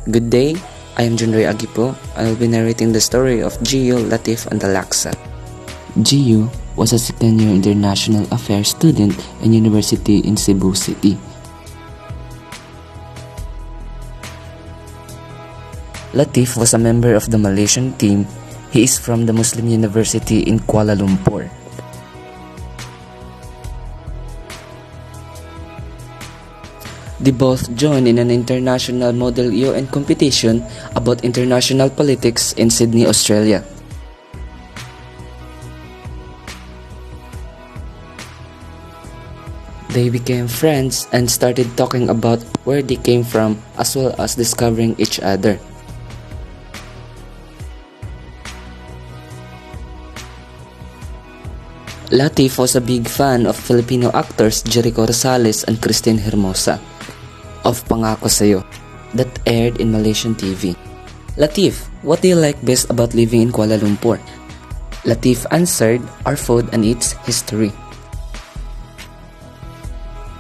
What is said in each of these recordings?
Good day, I am Junroy Agipo. I will be narrating the story of Gio, Latif, and Alaksa. Gio was a second-year international affairs student in university in Cebu City. Latif was a member of the Malaysian team. He is from the Muslim University in Kuala Lumpur. They both joined in an international model UN competition about international politics in Sydney, Australia. They became friends and started talking about where they came from as well as discovering each other. Latif was a big fan of Filipino actors Jericho Rosales and Christine Hermosa of Pangako Sa'yo that aired in Malaysian TV. Latif, what do you like best about living in Kuala Lumpur? Latif answered, our food and its history.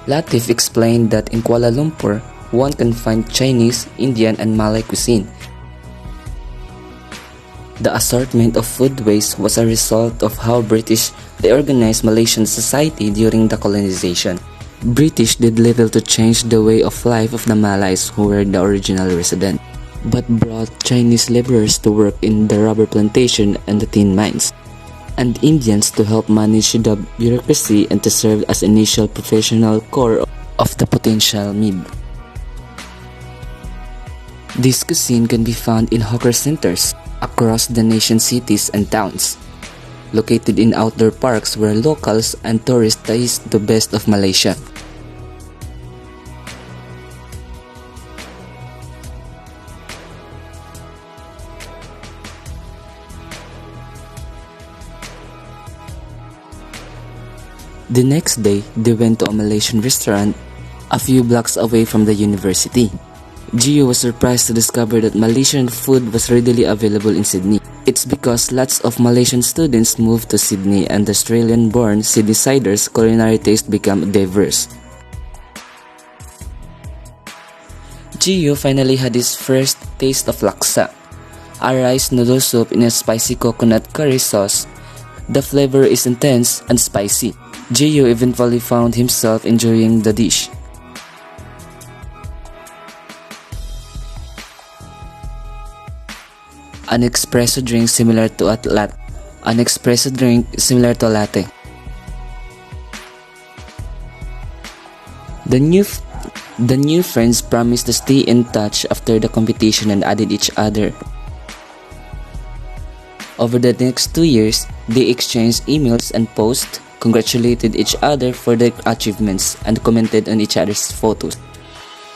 Latif explained that in Kuala Lumpur, one can find Chinese, Indian, and Malay cuisine. The assortment of foodways was a result of how British reorganized Malaysian society during the colonization. British did little to change the way of life of the Malays who were the original residents, but brought Chinese laborers to work in the rubber plantation and the tin mines, and Indians to help manage the bureaucracy and to serve as initial professional core of the potential mid. This cuisine can be found in hawker centers across the nation's cities and towns, located in outdoor parks where locals and tourists taste the best of Malaysia. The next day, they went to a Malaysian restaurant a few blocks away from the university. Gio was surprised to discover that Malaysian food was readily available in Sydney. It's because lots of Malaysian students moved to Sydney and the Australian-born Sydneysiders' culinary taste became diverse. Gio finally had his first taste of laksa, a rice noodle soup in a spicy coconut curry sauce. The flavor is intense and spicy. Gio eventually found himself enjoying the dish. An espresso drink similar to a latte. The new friends promised to stay in touch after the competition and added each other. Over the next 2 years, they exchanged emails and posts, congratulated each other for their achievements, and commented on each other's photos.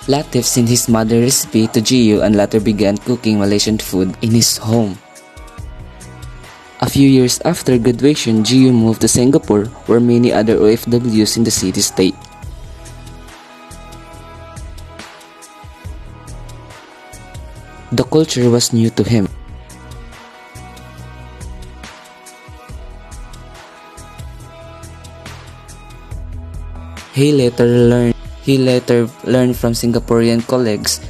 Latif sent his mother's recipe to Gio and later began cooking Malaysian food in his home. A few years after graduation, Gio moved to Singapore, where many other OFWs in the city-state. The culture was new to him. He later learned from Singaporean colleagues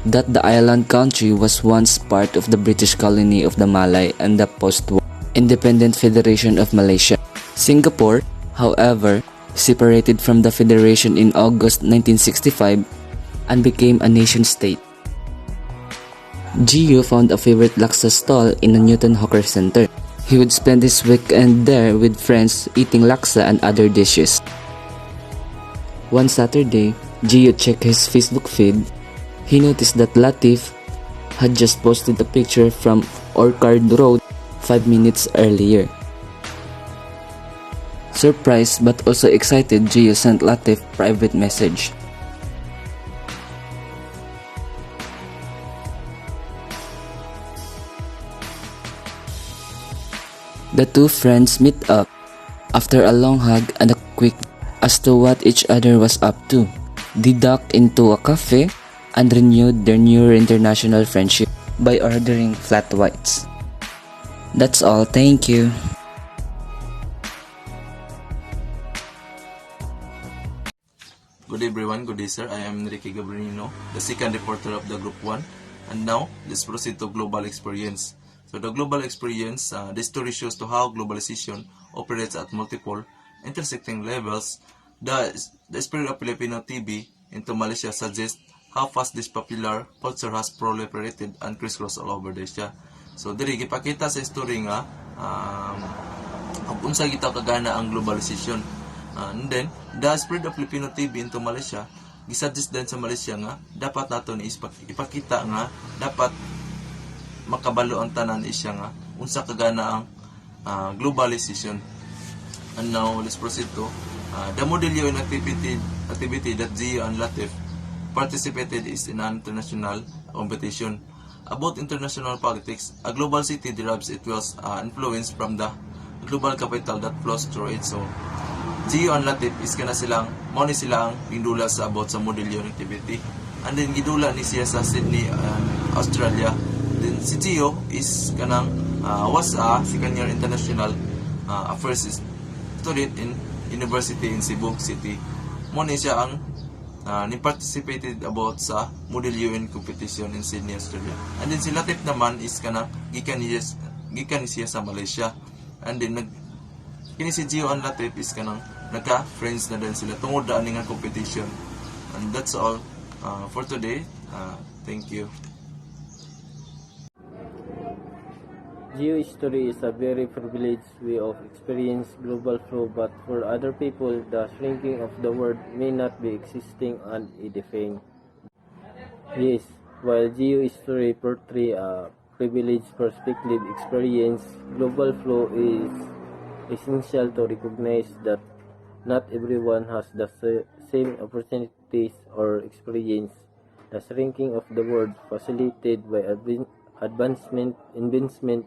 that the island country was once part of the British colony of the Malay and the post-war Independent Federation of Malaysia. Singapore, however, separated from the federation in August 1965 and became a nation-state. Gio found a favorite laksa stall in a Newton Hawker Center. He would spend his weekend there with friends eating laksa and other dishes. One Saturday, Gio checked his Facebook feed. He noticed that Latif had just posted a picture from Orchard Road 5 minutes earlier. Surprised but also excited, Gio sent Latif a private message. The two friends meet up after a long hug and a quick as to what each other was up to. They ducked into a cafe and renewed their new international friendship by ordering flat whites. That's all, thank you. Good day everyone, good day sir. I am Enrique Gabrielino, the second reporter of the Group 1. And now, let's proceed to global experience. So the global experience, this story shows to how globalization operates at multiple intersecting levels. The spirit of Filipino TV into Malaysia suggests how fast this popular culture has proliferated and crisscrossed all over Asia. So diri gipakita sa story nga kung unsa gitaw kagana ang globalization. And then the spread of Filipino TV into Malaysia gisuggest din sa Malaysia nga dapat nato ni ipakita nga dapat makabalo ang tanan isya nga unsa kagana ang globalization. And now let's proceed to the model UN activity that Gio and Latif participated is in an international competition. About international politics, a global city derives its influence from the global capital that flows through it. So Gio and Latif is kana silang mo ni silang gidula sa about sa model UN activity. And then gidula ni siya sa Sydney, Australia. Then si Gio is kanang was a second year international affairs student in University in Cebu City. Mo ni siya ang ni participated about sa Model UN competition in Sydney, Australia. And then si Latif naman is kanang gikan siya sa Malaysia. And then kini si Gio and Latif is kanang nagka-friends na din sila tungod daan nga competition. And that's all for today. Thank you. Geohistory is a very privileged way of experience global flow, but for other people, the shrinking of the world may not be existing and edifying. Yes, while geohistory portrays a privileged perspective experience, global flow is essential to recognize that not everyone has the same opportunities or experience. The shrinking of the world facilitated by advancement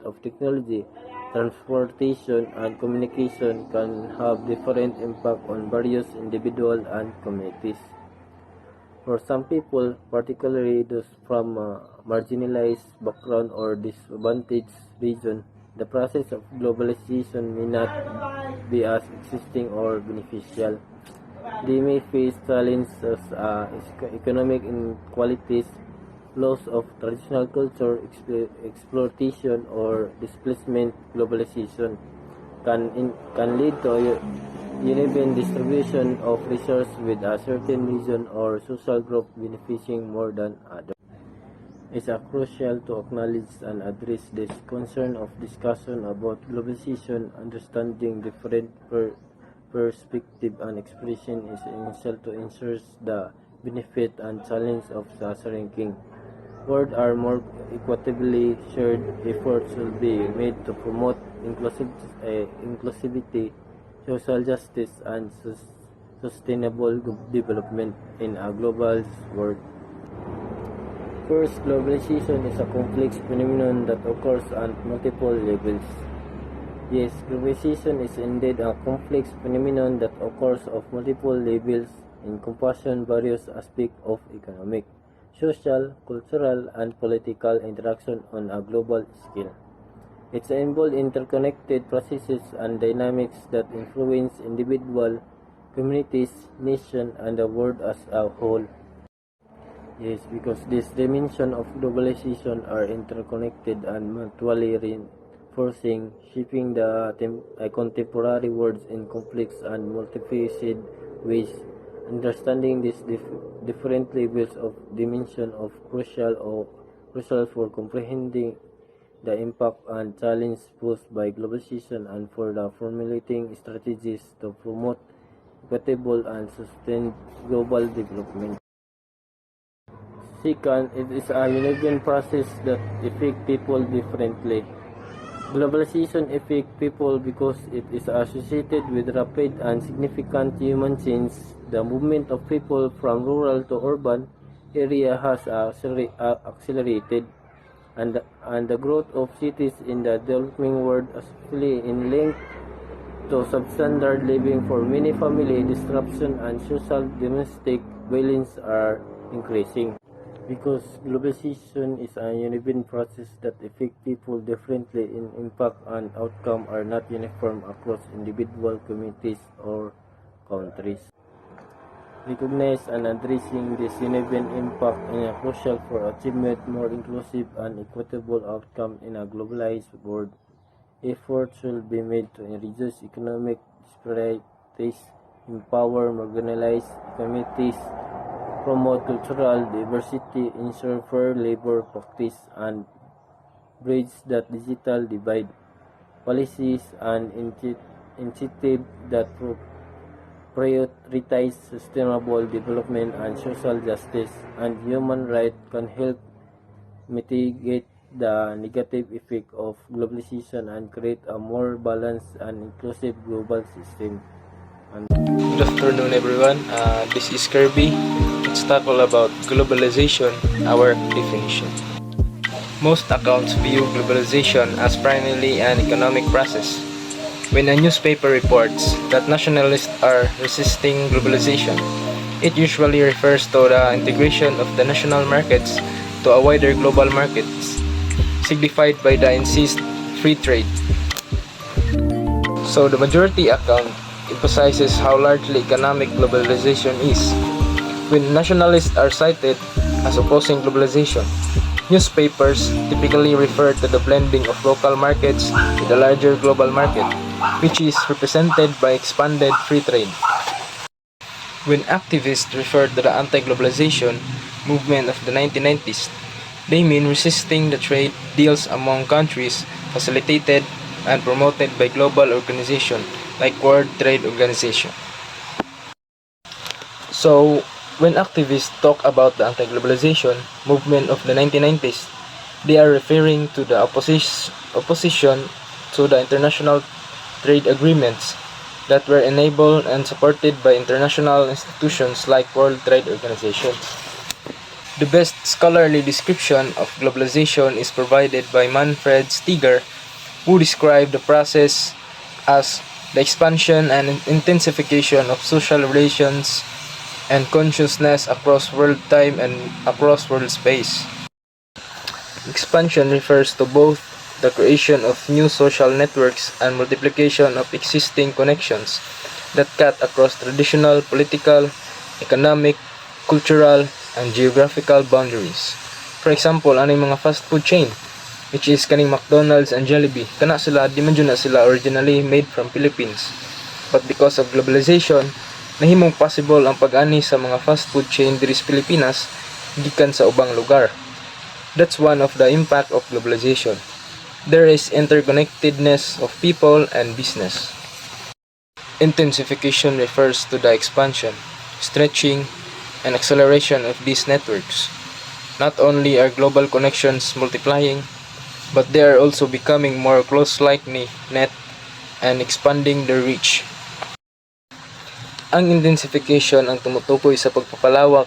of technology, transportation, and communication can have different impact on various individuals and communities. For some people, particularly those from marginalized background or disadvantaged region, the process of globalization may not be as existing or beneficial. They may face challenges as economic inequalities, loss of traditional culture, exploitation, or displacement. Globalization can lead to uneven distribution of resources, with a certain region or social group benefiting more than others. It's crucial to acknowledge and address this concern of discussion about globalization. Understanding different perspective and expression is essential to ensure the benefit and challenge of the shrinking world are more equitably shared. Efforts will be made to promote inclusivity, social justice, and sustainable development in a global world. First, globalization is a complex phenomenon that occurs at multiple levels. Yes, globalization is indeed a complex phenomenon that occurs at multiple levels, encompassing various aspects of economic, social, cultural, and political interaction on a global scale. It involves interconnected processes and dynamics that influence individuals, communities, nations, and the world as a whole. Yes, because these dimensions of globalization are interconnected and mutually reinforcing, shaping the contemporary world in complex and multifaceted ways. Understanding these different levels of dimension of crucial for comprehending the impact and challenge posed by globalization and for the formulating strategies to promote equitable and sustained global development. Second, it is a uneven process that affects people differently. Globalization affects people because it is associated with rapid and significant human change. The movement of people from rural to urban area has accelerated, and the growth of cities in the developing world, especially in link to substandard living for many families, disruption and social domestic violence are increasing. Because globalization is a uneven process that affects people differently in impact and outcome are not uniform across individual communities or countries. recognize and addressing this uneven impact is crucial for achievement more inclusive and equitable outcome in a globalized world. Efforts will be made to reduce economic disparities, empower marginalized communities, promote cultural diversity, ensure fair labor practice, and bridge that digital divide. Policies and incentives that prioritize sustainable development and social justice and human rights can help mitigate the negative effect of globalization and create a more balanced and inclusive global system. Good afternoon, everyone. This is Kirby. Let's tackle about globalization, our definition. Most accounts view globalization as primarily an economic process. When a newspaper reports that nationalists are resisting globalization, it usually refers to the integration of the national markets to a wider global markets, signified by the insist free trade. So the majority account emphasizes how largely economic globalization is. When nationalists are cited as opposing globalization, newspapers typically refer to the blending of local markets with a larger global market, which is represented by expanded free trade. When activists refer to the anti-globalization movement of the 1990s, they mean resisting the trade deals among countries facilitated and promoted by global organizations like World Trade Organization. So, when activists talk about the anti-globalization movement of the 1990s, they are referring to the opposition to the international trade agreements that were enabled and supported by international institutions like World Trade Organization. The best scholarly description of globalization is provided by Manfred Steger, who described the process as the expansion and intensification of social relations and consciousness across world time and across world space. Expansion refers to both the creation of new social networks and multiplication of existing connections that cut across traditional political, economic, cultural, and geographical boundaries. For example, ano yung mga fast food chain, which is kaning McDonald's and Jollibee. Kana sila, di man na sila originally made from Philippines. But because of globalization, nahimong possible ang pag-ani sa mga fast food chain diri sa Pilipinas gikan sa ubang lugar. That's one of the impact of globalization. There is interconnectedness of people and business. Intensification refers to the expansion, stretching, and acceleration of these networks. Not only are global connections multiplying, but they are also becoming more close-like net and expanding their reach. Ang intensification ang tumutukoy sa pagpapalawak,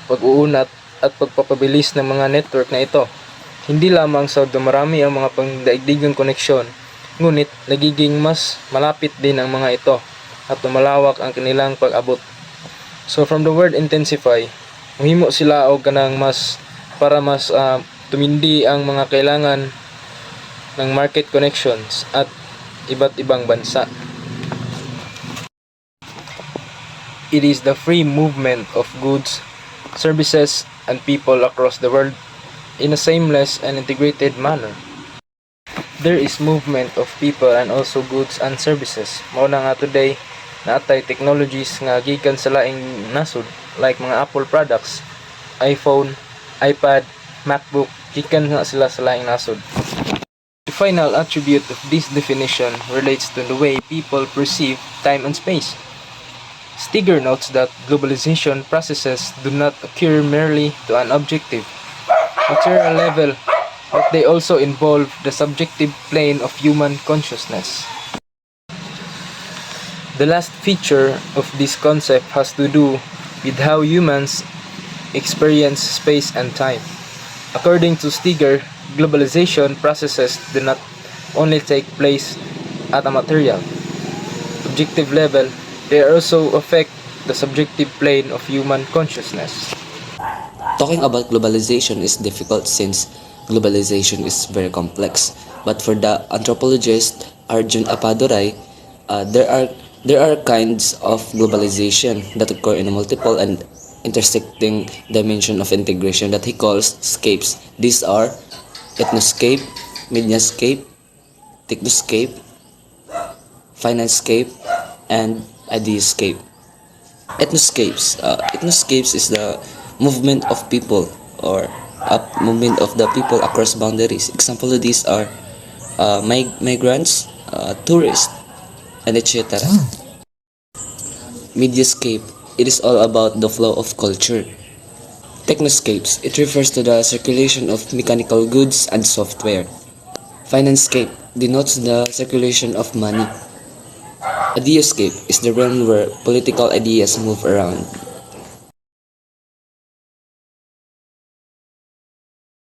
pag-uunat, at pagpapabilis ng mga network na ito. Hindi lamang sa dumarami ang mga pangdaigdigang koneksyon, ngunit nagiging mas malapit din ang mga ito at tumalawak ang kanilang pag-abot. So from the word intensify, mahimo sila og kanang mas tumindi ang mga kailangan ng market connections at iba't ibang bansa. It is the free movement of goods, services, and people across the world in a seamless and integrated manner. There is movement of people and also goods and services. Mao na nga today naatay technologies nga gikan sa laing nasod like mga Apple products, iPhone, iPad, MacBook, gikan nga sila sa laing nasod. The final attribute of this definition relates to the way people perceive time and space. Steger notes that globalization processes do not occur merely to an objective, material level, but they also involve the subjective plane of human consciousness. The last feature of this concept has to do with how humans experience space and time. According to Steger, globalization processes do not only take place at a material, objective level, they also affect the subjective plane of human consciousness. Talking about globalization is difficult since globalization is very complex. But for the anthropologist Arjun Appadurai, there are There are kinds of globalization that occur in a multiple and intersecting dimension of integration that he calls scapes. These are ethnoscape, mediascape, technoscape, financescape, and ideascape. Ethnoscapes is the movement of people or a movement of the people across boundaries. Example of these are migrants, tourists, and etc. Mediascape, it is all about the flow of culture. Technoscapes, it refers to the circulation of mechanical goods and software. Financescape denotes the circulation of money. Ideascape is the realm where political ideas move around.